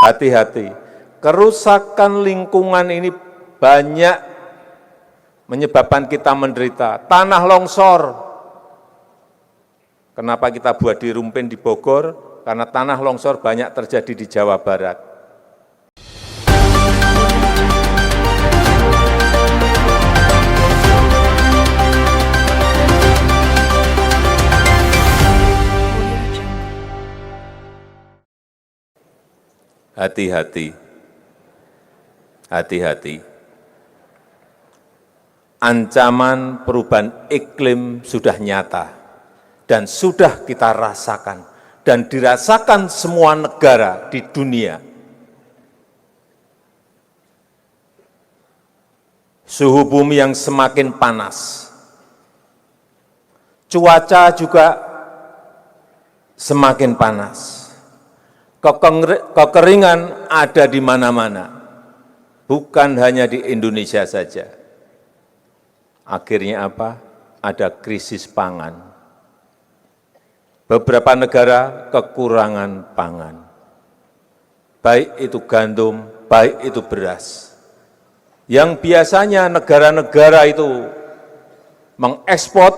hati-hati. Kerusakan lingkungan ini banyak menyebabkan kita menderita. Tanah longsor. Kenapa kita buat di Rumpin di Bogor? Karena tanah longsor banyak terjadi di Jawa Barat. Hati-hati, hati-hati. Ancaman perubahan iklim sudah nyata dan sudah kita rasakan dan dirasakan semua negara di dunia. Suhu bumi yang semakin panas, cuaca juga semakin panas. Kekeringan ada di mana-mana, bukan hanya di Indonesia saja. Akhirnya apa? Ada krisis pangan. Beberapa negara kekurangan pangan, baik itu gandum, baik itu beras. Yang biasanya negara-negara itu mengekspor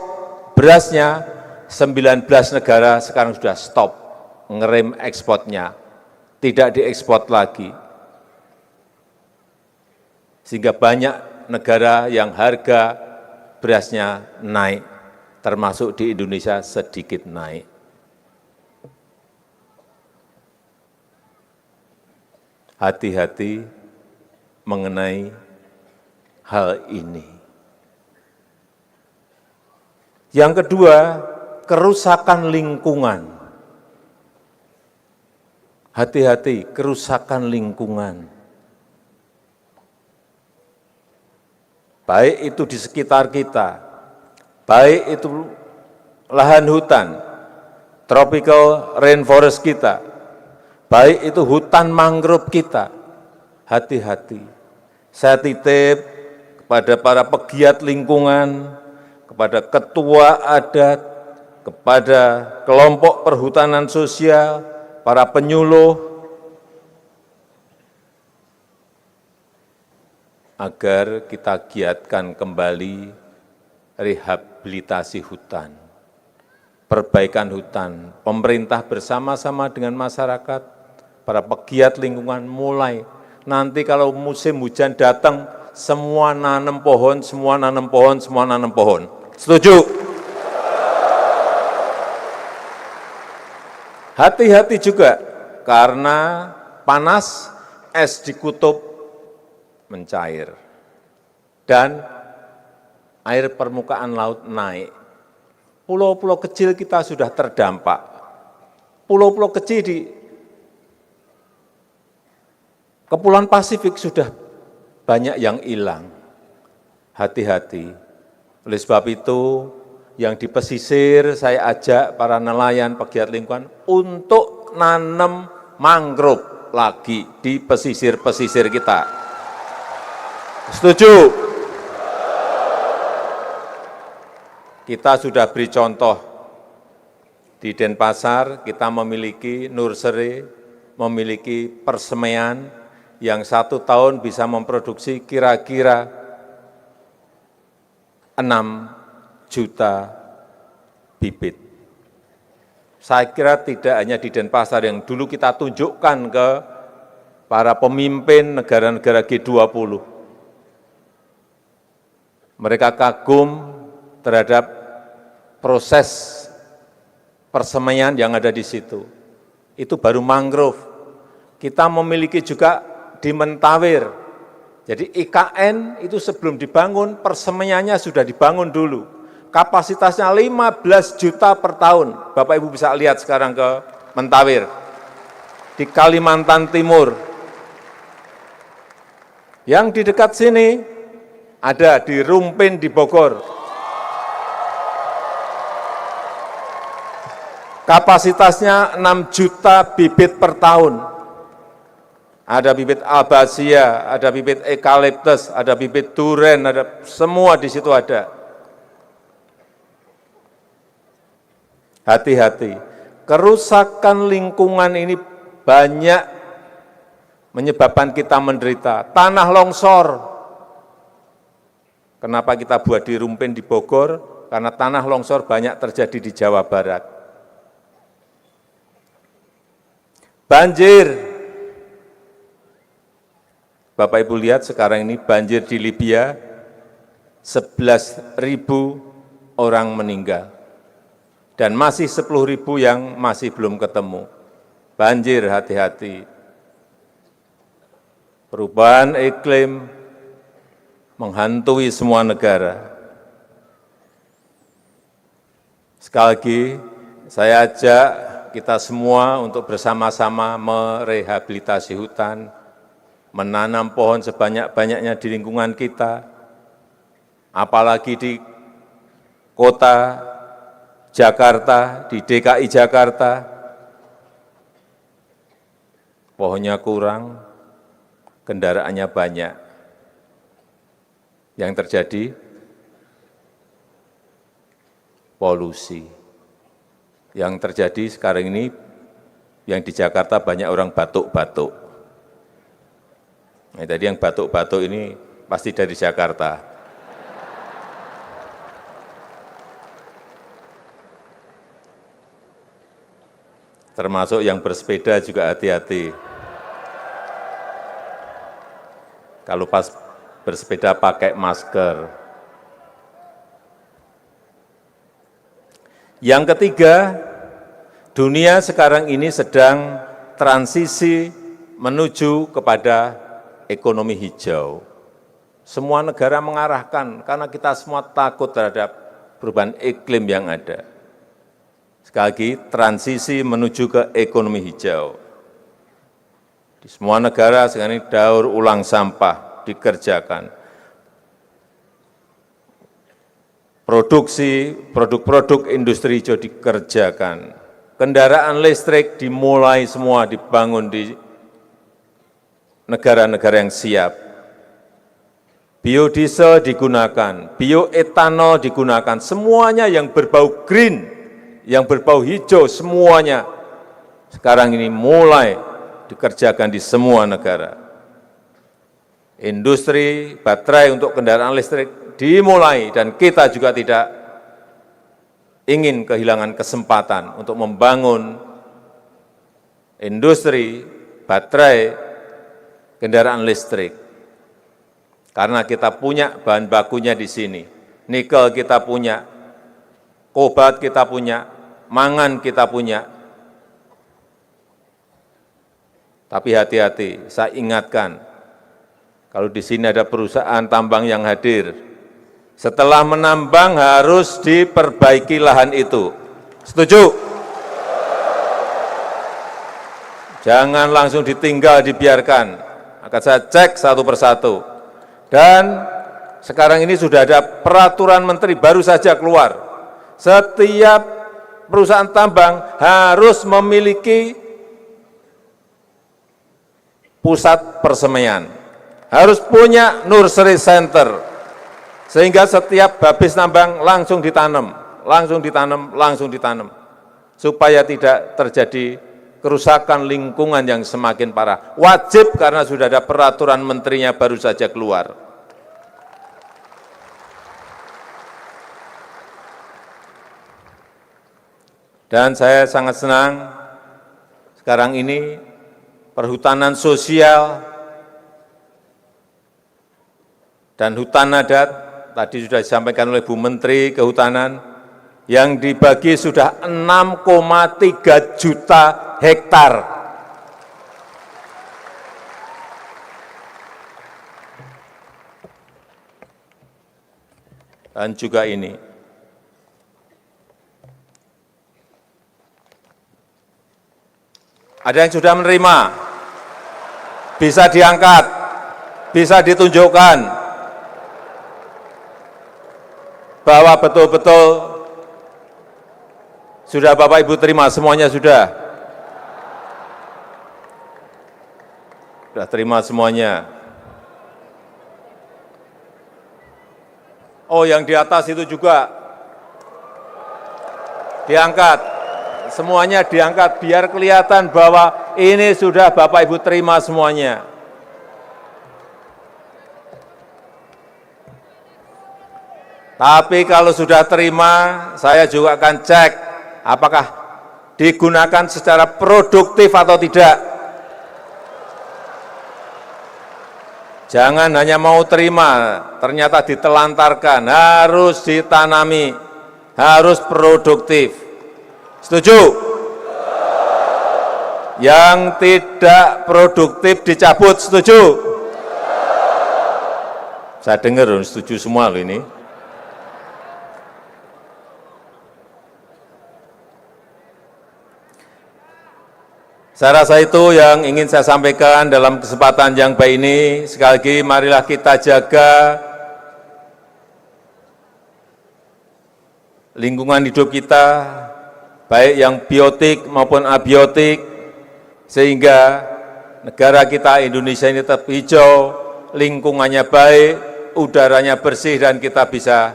berasnya, 19 negara sekarang sudah stop, ngerem ekspornya, tidak diekspor lagi. Sehingga banyak negara yang harga berasnya naik, termasuk di Indonesia sedikit naik. Hati-hati mengenai hal ini. Yang kedua, kerusakan lingkungan. Hati-hati, kerusakan lingkungan. Baik itu di sekitar kita, baik itu lahan hutan, tropical rainforest kita, baik itu hutan mangrove kita. Hati-hati. Saya titip kepada para pegiat lingkungan, kepada ketua adat, kepada kelompok perhutanan sosial, para penyuluh, agar kita giatkan kembali rehabilitasi hutan, perbaikan hutan. Pemerintah bersama-sama dengan masyarakat, para pegiat lingkungan mulai. Nanti kalau musim hujan datang, semua nanam pohon, semua nanam pohon, semua nanam pohon. Setuju? Hati-hati juga, karena panas, es di kutub mencair, dan air permukaan laut naik. Pulau-pulau kecil kita sudah terdampak. Pulau-pulau kecil di Kepulauan Pasifik sudah banyak yang hilang. Hati-hati. Oleh sebab itu, yang di pesisir saya ajak para nelayan pegiat lingkungan untuk nanam mangrove lagi di pesisir-pesisir kita. Setuju? Kita sudah beri contoh di Denpasar, kita memiliki nursery, memiliki persemaian yang 1 tahun bisa memproduksi kira-kira 6 juta bibit. Saya kira tidak hanya di Denpasar yang dulu kita tunjukkan ke para pemimpin negara-negara G20. Mereka kagum terhadap proses persemaian yang ada di situ. Itu baru mangrove. Kita memiliki juga di Mentawir. Jadi IKN itu sebelum dibangun, persemaiannya sudah dibangun dulu. Kapasitasnya 15 juta per tahun. Bapak Ibu bisa lihat sekarang ke Mentawir. Di Kalimantan Timur. Yang di dekat sini ada di Rumpin di Bogor. Kapasitasnya 6 juta bibit per tahun. Ada bibit albasia, ada bibit eukaliptus, ada bibit duren, ada semua di situ ada. Hati-hati, kerusakan lingkungan ini banyak menyebabkan kita menderita. Tanah longsor. Kenapa kita buat di Rumpin di Bogor? Karena tanah longsor banyak terjadi di Jawa Barat. Banjir. Bapak Ibu lihat sekarang ini banjir di Libya, 11.000 orang meninggal. Dan masih 10.000 yang masih belum ketemu. Banjir, hati-hati. Perubahan iklim menghantui semua negara. Sekali lagi, saya ajak kita semua untuk bersama-sama merehabilitasi hutan, menanam pohon sebanyak-banyaknya di lingkungan kita, apalagi di kota Jakarta, di DKI Jakarta, pohonnya kurang, kendaraannya banyak. Yang terjadi polusi. Yang terjadi sekarang ini, yang di Jakarta banyak orang batuk-batuk. Nah, tadi yang batuk-batuk ini pasti dari Jakarta. Termasuk yang bersepeda juga hati-hati. Kalau pas bersepeda pakai masker. Yang ketiga, dunia sekarang ini sedang transisi menuju kepada ekonomi hijau. Semua negara mengarahkan karena kita semua takut terhadap perubahan iklim yang ada. Sekali lagi, transisi menuju ke ekonomi hijau. Di semua negara sekarang ini daur ulang sampah dikerjakan. Produksi produk-produk industri hijau dikerjakan. Kendaraan listrik dimulai semua dibangun di negara-negara yang siap. Biodiesel digunakan, bioetanol digunakan, semuanya yang berbau green, yang berbau hijau, semuanya sekarang ini mulai dikerjakan di semua negara. Industri baterai untuk kendaraan listrik dimulai dan kita juga tidak ingin kehilangan kesempatan untuk membangun industri baterai kendaraan listrik. Karena kita punya bahan bakunya di sini. Nikel kita punya, kobalt kita punya, mangan kita punya. Tapi hati-hati, saya ingatkan, kalau di sini ada perusahaan tambang yang hadir, setelah menambang harus diperbaiki lahan itu. Setuju? Jangan langsung ditinggal, dibiarkan. Akan saya cek satu persatu. Dan sekarang ini sudah ada peraturan menteri baru saja keluar. Setiap perusahaan tambang harus memiliki pusat persemaian. Harus punya nursery center. Sehingga setiap habis nambang langsung ditanam, langsung ditanam, langsung ditanam. Supaya tidak terjadi kerusakan lingkungan yang semakin parah. Wajib karena sudah ada peraturan menterinya baru saja keluar. Dan saya sangat senang sekarang ini perhutanan sosial dan hutan adat, tadi sudah disampaikan oleh Bu Menteri Kehutanan, yang dibagi sudah 6,3 juta hektar. Dan juga ini, ada yang sudah menerima, bisa diangkat, bisa ditunjukkan bahwa betul-betul sudah Bapak Ibu terima, semuanya sudah terima semuanya. Oh, yang di atas itu juga diangkat, semuanya diangkat biar kelihatan bahwa ini sudah Bapak Ibu terima semuanya. Tapi kalau sudah terima, saya juga akan cek apakah digunakan secara produktif atau tidak. Jangan hanya mau terima, ternyata ditelantarkan, harus ditanami, harus produktif. Setuju? Yang tidak produktif dicabut, setuju? Saya dengar setuju semua loh ini. Saya rasa itu yang ingin saya sampaikan dalam kesempatan yang baik ini. Sekali lagi, marilah kita jaga lingkungan hidup kita, baik yang biotik maupun abiotik, sehingga negara kita Indonesia ini tetap hijau, lingkungannya baik, udaranya bersih, dan kita bisa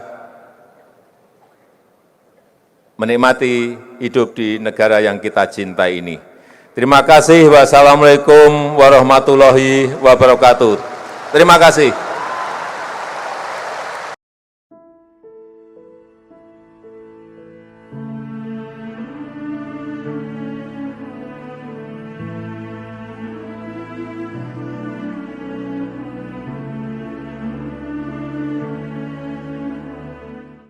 menikmati hidup di negara yang kita cintai ini. Terima kasih. Wassalamualaikum warahmatullahi wabarakatuh. Terima kasih.